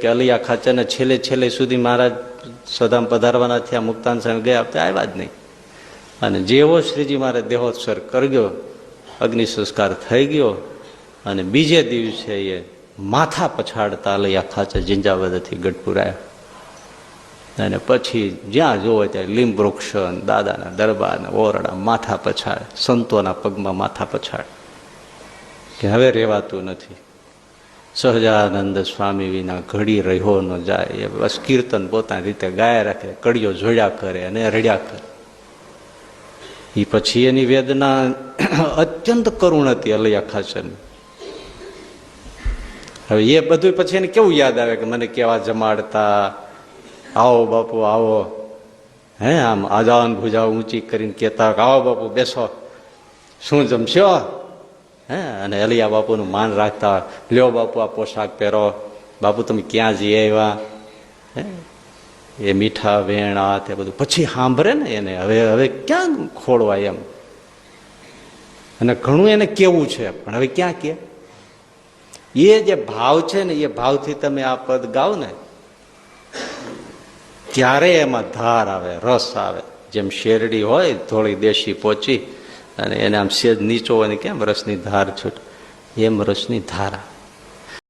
કે અલિયા ખાચરને છેલ્લે છેલ્લે સુધી મહારાજ સદામ પધારવાના થયા, મુક્તાન સ્વામી ગયા વખતે આવ્યા જ નહીં. અને જેવો શ્રીજી મહારાજ દેહોત્સર્ગ કર્યો, અગ્નિ સંસ્કાર થઈ ગયો, અને બીજે દિવસે એ માથા પછાડતા અલિયા ખાચર જિંજાવદથી ગઢપુર આવ્યા. અને પછી જ્યાં જોવો ત્યાં લીંબ વૃક્ષ, દાદાના દરબાર, ઓરડા, માથા પછાડ, સંતોના પગમાં માથા પછાડ કે હવે રહેવાતું નથી. સહજાનંદ સ્વામી વિના ઘડી રહ્યો ન જાય, એ બસ કીર્તન પોતાની રીતે ગાયા રાખે, કડીઓ જોડ્યા કરે અને રડ્યા કરે. એ પછી એની વેદના અત્યંત કરુણ હતી અલિયા ખાચરની. હવે એ બધું પછી એને કેવું યાદ આવે કે મને કેવા જમાડતા, આવો બાપુ આવો, હે આમ આજાન ભુજા ઊંચી કરીને કહેતા આવો બાપુ બેસો, શું જમશો, હે અને અલિયા બાપુનું માન રાખતા, લ્યો બાપુ આ પોશાક પહેરો, બાપુ તમે ક્યાં જઈ આવ્યા, હે એ મીઠા વેણા તે બધું પછી સાંભળે ને એને હવે હવે ક્યાં ખોળવાય એમ. અને ઘણું એને કેવું છે પણ હવે ક્યાં કે એ જે ભાવ છે ને એ ભાવથી તમે આ પદ ગાઓ ને ત્યારે એમાં ધાર આવે, રસ આવે. જેમ શેરડી હોય થોડી દેશી પોચી અને એને આમ સેજ નીચો હોય ને કેમ રસની ધાર છૂટ, એમ રસની ધાર આવે.